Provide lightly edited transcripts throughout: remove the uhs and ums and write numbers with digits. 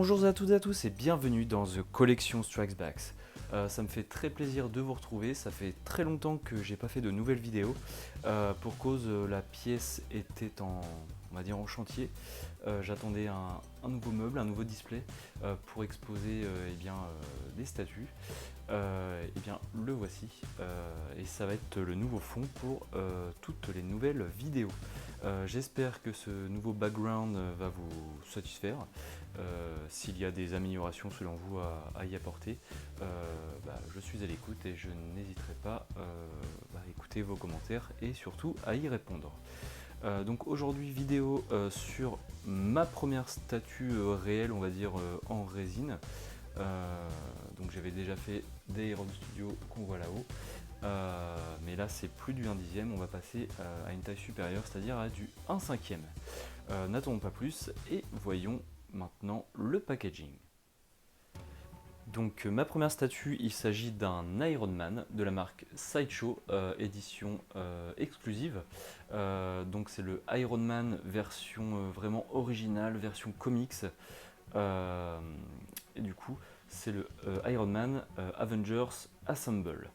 Bonjour à toutes et à tous et bienvenue dans The Collection Strikes Back. Ça me fait très plaisir de vous retrouver, ça fait très longtemps que j'ai pas fait de nouvelles vidéos pour cause la pièce était on va dire en chantier. J'attendais un nouveau meuble, un nouveau display pour exposer des statues. Et bien le voici et ça va être le nouveau fond pour toutes les nouvelles vidéos. J'espère que ce nouveau background va vous satisfaire. S'il y a des améliorations selon vous à y apporter, je suis à l'écoute et je n'hésiterai pas à écouter vos commentaires et surtout à y répondre. Donc aujourd'hui vidéo sur ma première statue réelle, on va dire en résine. Donc j'avais déjà fait des Iron Studio qu'on voit là-haut, mais là c'est plus du 1/10, on va passer à une taille supérieure, c'est-à-dire à du 1/5. N'attendons pas plus et voyons maintenant le packaging. Donc ma première statue, il s'agit d'un Iron Man de la marque Sideshow, édition exclusive. Donc c'est le Iron Man version vraiment originale, version comics. Et du coup c'est le Iron Man Avengers Assemble.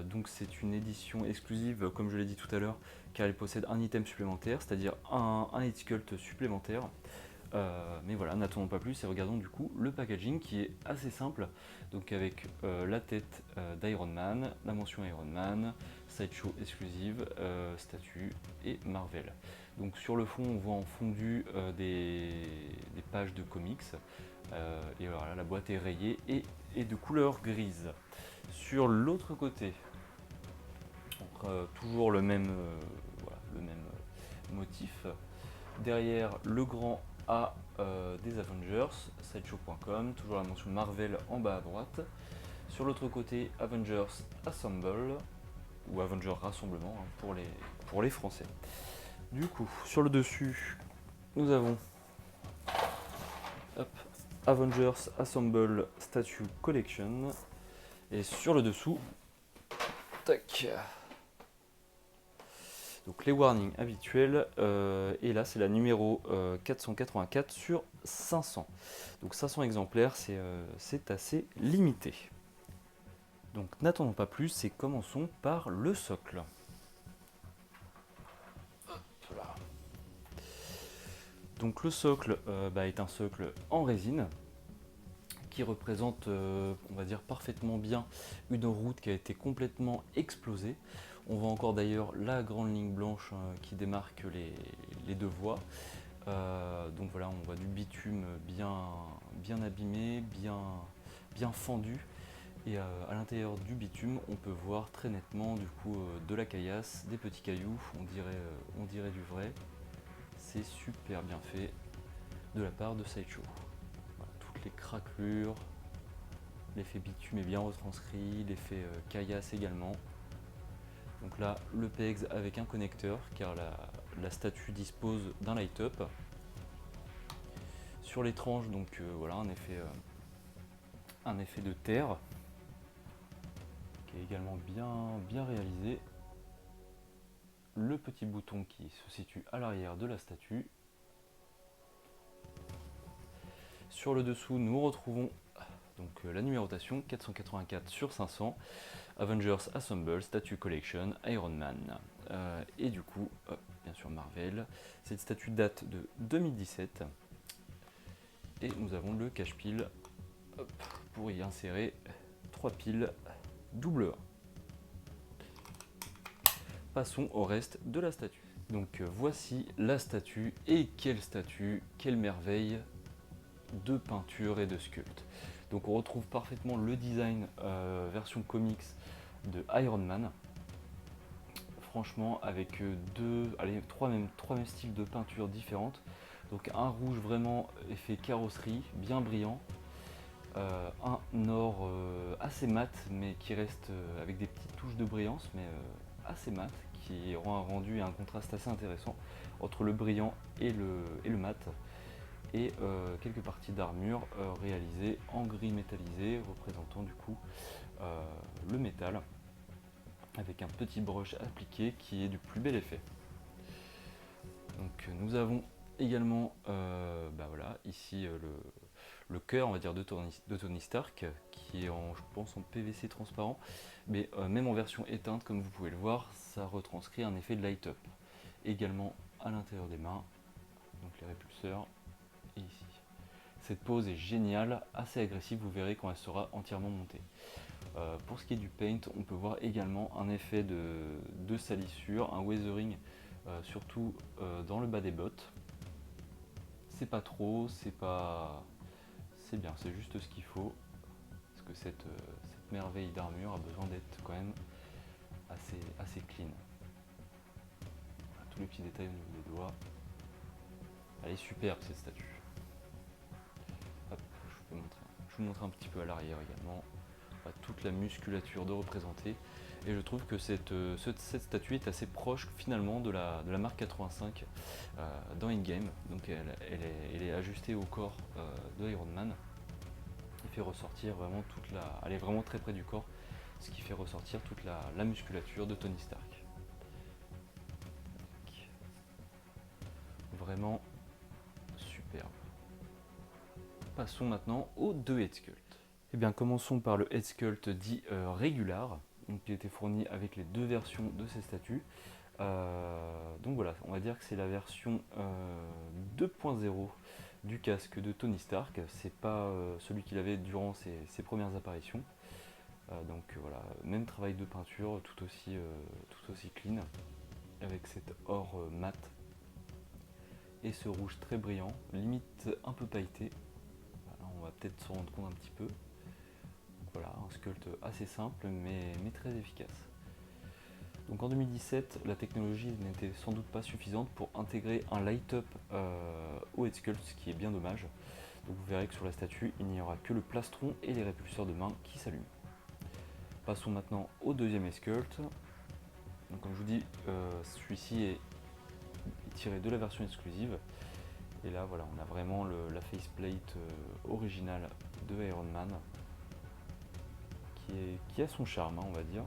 Donc c'est une édition exclusive, comme je l'ai dit tout à l'heure, car elle possède un item supplémentaire, c'est-à-dire un Sculpt supplémentaire. Mais voilà, n'attendons pas plus et regardons du coup le packaging qui est assez simple. Donc avec la tête d'Iron Man, la mention Iron Man, Sideshow exclusive, statue et Marvel. Donc sur le fond, on voit en fondu des pages de comics. Et voilà, la boîte est rayée et de couleur grise. Sur l'autre côté, toujours le même motif. Derrière le grand A des Avengers, sideshow.com, toujours la mention Marvel en bas à droite. Sur l'autre côté, Avengers Assemble, ou Avengers Rassemblement pour les Français. Du coup, sur le dessus, nous avons Avengers Assemble Statue Collection. Et sur le dessous, tac. Donc les warnings habituels, et là c'est la numéro 484 sur 500. Donc 500 exemplaires, c'est assez limité. Donc n'attendons pas plus et commençons par le socle. Voilà. Donc le socle est un socle en résine qui représente, on va dire parfaitement bien, une route qui a été complètement explosée. On voit encore d'ailleurs la grande ligne blanche qui démarque les deux voies. Donc voilà, on voit du bitume bien abîmé, bien fendu. Et à l'intérieur du bitume, on peut voir très nettement du coup de la caillasse, des petits cailloux, on dirait du vrai. C'est super bien fait de la part de Sideshow. Voilà, toutes les craquelures, l'effet bitume est bien retranscrit, l'effet caillasse également. Donc là, le PEGS avec un connecteur, car la statue dispose d'un light-up. Sur les tranches, donc voilà, un effet de terre, qui est également bien réalisé. Le petit bouton qui se situe à l'arrière de la statue. Sur le dessous, nous retrouvons donc la numérotation 484 sur 500, Avengers Assemble, Statue Collection, Iron Man. Et du coup, bien sûr Marvel. Cette statue date de 2017. Et nous avons le cache-pile pour y insérer 3 piles double A. Passons au reste de la statue. Donc voici la statue, et quelle merveille de peinture et de sculpte. Donc on retrouve parfaitement le design version comics de Iron Man. Franchement, avec trois mêmes styles de peinture différentes. Donc un rouge vraiment effet carrosserie, bien brillant. Un or assez mat, mais qui reste avec des petites touches de brillance, mais assez mat, qui rend un rendu et un contraste assez intéressant entre le brillant et le mat. Et quelques parties d'armure réalisées en gris métallisé, représentant du coup le métal, avec un petit brush appliqué qui est du plus bel effet. Donc nous avons également voilà, ici le cœur, on va dire, de Tony Stark, qui est je pense en PVC transparent, mais même en version éteinte, comme vous pouvez le voir, ça retranscrit un effet de light-up. Également à l'intérieur des mains, donc les répulseurs, et ici. Cette pose est géniale, assez agressive, vous verrez quand elle sera entièrement montée. Pour ce qui est du paint, on peut voir également un effet de salissure, un weathering, surtout dans le bas des bottes. C'est pas trop, c'est bien, c'est juste ce qu'il faut, parce que cette merveille d'armure a besoin d'être quand même assez clean. Voilà, tous les petits détails au niveau des doigts. Elle est superbe cette statue. Hop, je vous montrer un petit peu à l'arrière également. Toute la musculature de représenter, et je trouve que cette statue est assez proche finalement de la marque 85 dans In-Game. Donc elle est ajustée au corps de Iron Man, qui fait ressortir vraiment elle est vraiment très près du corps, ce qui fait ressortir toute la musculature de Tony Stark. Vraiment superbe. Passons maintenant aux deux head sculpts. Eh bien, commençons par le head sculpt dit Regular, donc, qui a été fourni avec les deux versions de ces statues. Donc voilà, on va dire que c'est la version 2.0 du casque de Tony Stark. C'est pas celui qu'il avait durant ses premières apparitions. Donc voilà, même travail de peinture, tout aussi clean, avec cet or mat et ce rouge très brillant, limite un peu pailleté. Voilà, on va peut-être s'en rendre compte un petit peu. Voilà, un sculpt assez simple mais très efficace. Donc en 2017, la technologie n'était sans doute pas suffisante pour intégrer un light-up au head sculpt, ce qui est bien dommage. Donc vous verrez que sur la statue, il n'y aura que le plastron et les répulseurs de main qui s'allument. Passons maintenant au deuxième head sculpt. Donc comme je vous dis, celui-ci est tiré de la version exclusive. Et là voilà, on a vraiment la faceplate originale de Iron Man, qui a son charme, hein, on va dire.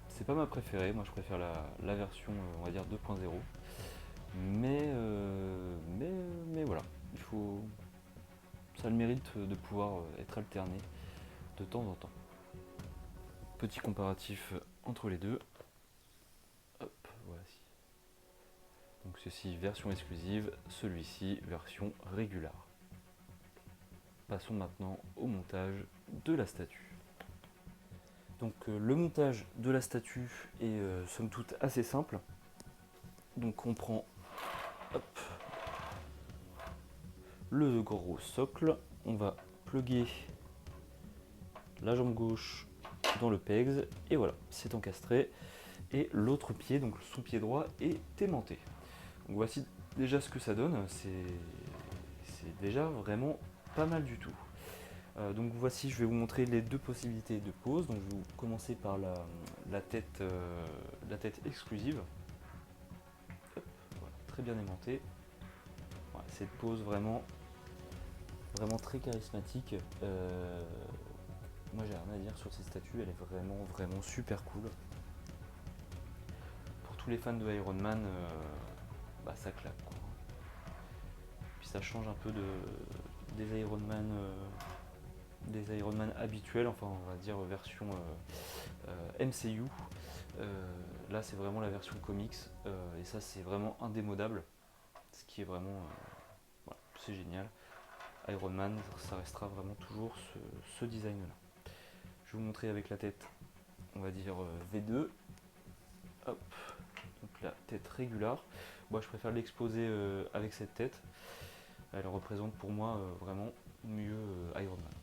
C'est pas ma préférée, moi je préfère la version on va dire 2.0. Mais voilà, ça a le mérite de pouvoir être alterné de temps en temps. Petit comparatif entre les deux. Hop, voici. Donc ceci version exclusive, celui-ci version régulière. Passons maintenant au montage de la statue. Donc le montage de la statue est somme toute assez simple. Donc on prend le gros socle, on va plugger la jambe gauche dans le pegs et voilà, c'est encastré. Et l'autre pied, donc son pied droit, est aimanté. Donc voici déjà ce que ça donne, c'est déjà vraiment pas mal du tout. Donc voici, je vais vous montrer les deux possibilités de pose. Donc je vais commencer par la tête exclusive. Hop, voilà, très bien aimantée. Voilà, cette pose vraiment très charismatique. Moi j'ai rien à dire sur cette statue, elle est vraiment super cool. Pour tous les fans de Iron Man, ça claque quoi. Puis ça change un peu des Iron Man habituels, enfin on va dire version MCU. Là c'est vraiment la version comics et ça c'est vraiment indémodable, ce qui est vraiment voilà, c'est génial. Iron Man, ça restera vraiment toujours ce design là. Je vais vous montrer avec la tête, on va dire V2. Hop, donc la tête régulière. Moi je préfère l'exposer avec cette tête. Elle représente pour moi vraiment mieux Iron Man.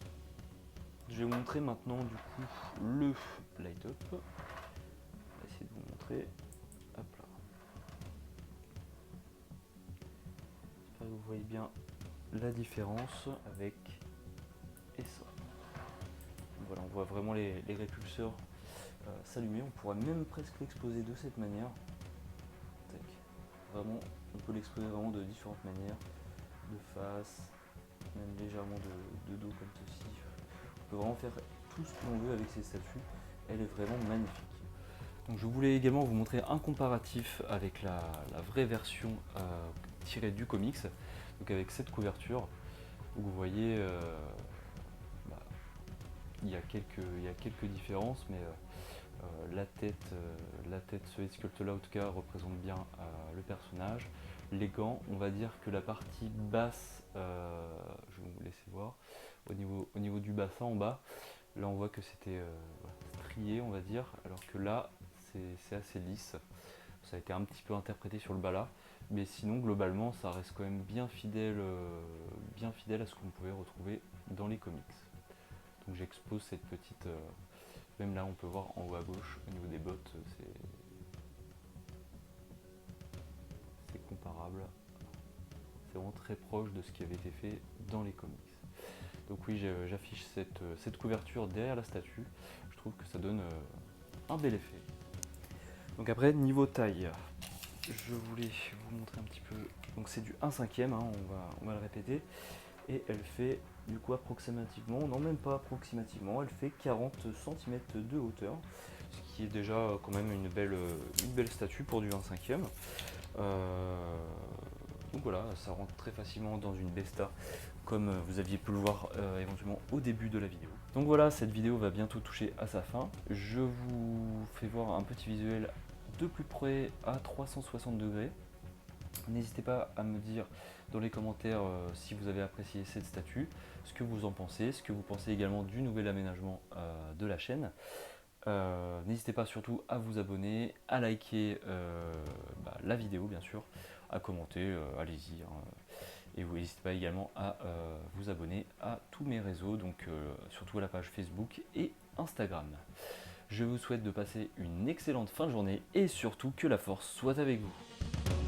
Je vais vous montrer maintenant du coup le light-up. On va essayer de vous montrer. Hop là. J'espère que vous voyez bien la différence avec et ça. Voilà, on voit vraiment les répulseurs s'allumer. On pourra même presque l'exposer de cette manière. Tac. Vraiment, on peut l'exposer vraiment de différentes manières. De face, même légèrement de dos comme ceci. On peut vraiment faire tout ce que l'on veut avec ces statues. Elle est vraiment magnifique. Donc je voulais également vous montrer un comparatif avec la vraie version tirée du comics, donc avec cette couverture. Donc vous voyez, bah, il y a quelques différences, mais la tête, ce head sculpt là en tout cas représente bien le personnage. Les gants, on va dire que la partie basse, je vais vous laisser voir, au niveau du bassin en bas, là on voit que c'était voilà, strié on va dire, alors que là c'est assez lisse. Ça a été un petit peu interprété sur le bas là, mais sinon globalement ça reste quand même bien fidèle à ce qu'on pouvait retrouver dans les comics. Donc j'expose cette petite... même là on peut voir en haut à gauche au niveau des bottes, c'est comparable. C'est vraiment très proche de ce qui avait été fait dans les comics. Donc oui, j'affiche cette couverture derrière la statue. Je trouve que ça donne un bel effet. Donc après, niveau taille, je voulais vous montrer un petit peu. Donc c'est du 1/5, hein, on va le répéter. Et elle fait du coup approximativement, non même pas approximativement, elle fait 40 cm de hauteur. Ce qui est déjà quand même une belle statue pour du 1/5. Donc voilà, ça rentre très facilement dans une Besta, comme vous aviez pu le voir éventuellement au début de la vidéo. Donc voilà, cette vidéo va bientôt toucher à sa fin. Je vous fais voir un petit visuel de plus près à 360 degrés. N'hésitez pas à me dire dans les commentaires si vous avez apprécié cette statue, ce que vous en pensez, ce que vous pensez également du nouvel aménagement de la chaîne. N'hésitez pas surtout à vous abonner, à liker la vidéo bien sûr, à commenter, allez-y. Hein. Et vous n'hésitez pas également à vous abonner à tous mes réseaux, donc surtout à la page Facebook et Instagram. Je vous souhaite de passer une excellente fin de journée et surtout que la force soit avec vous.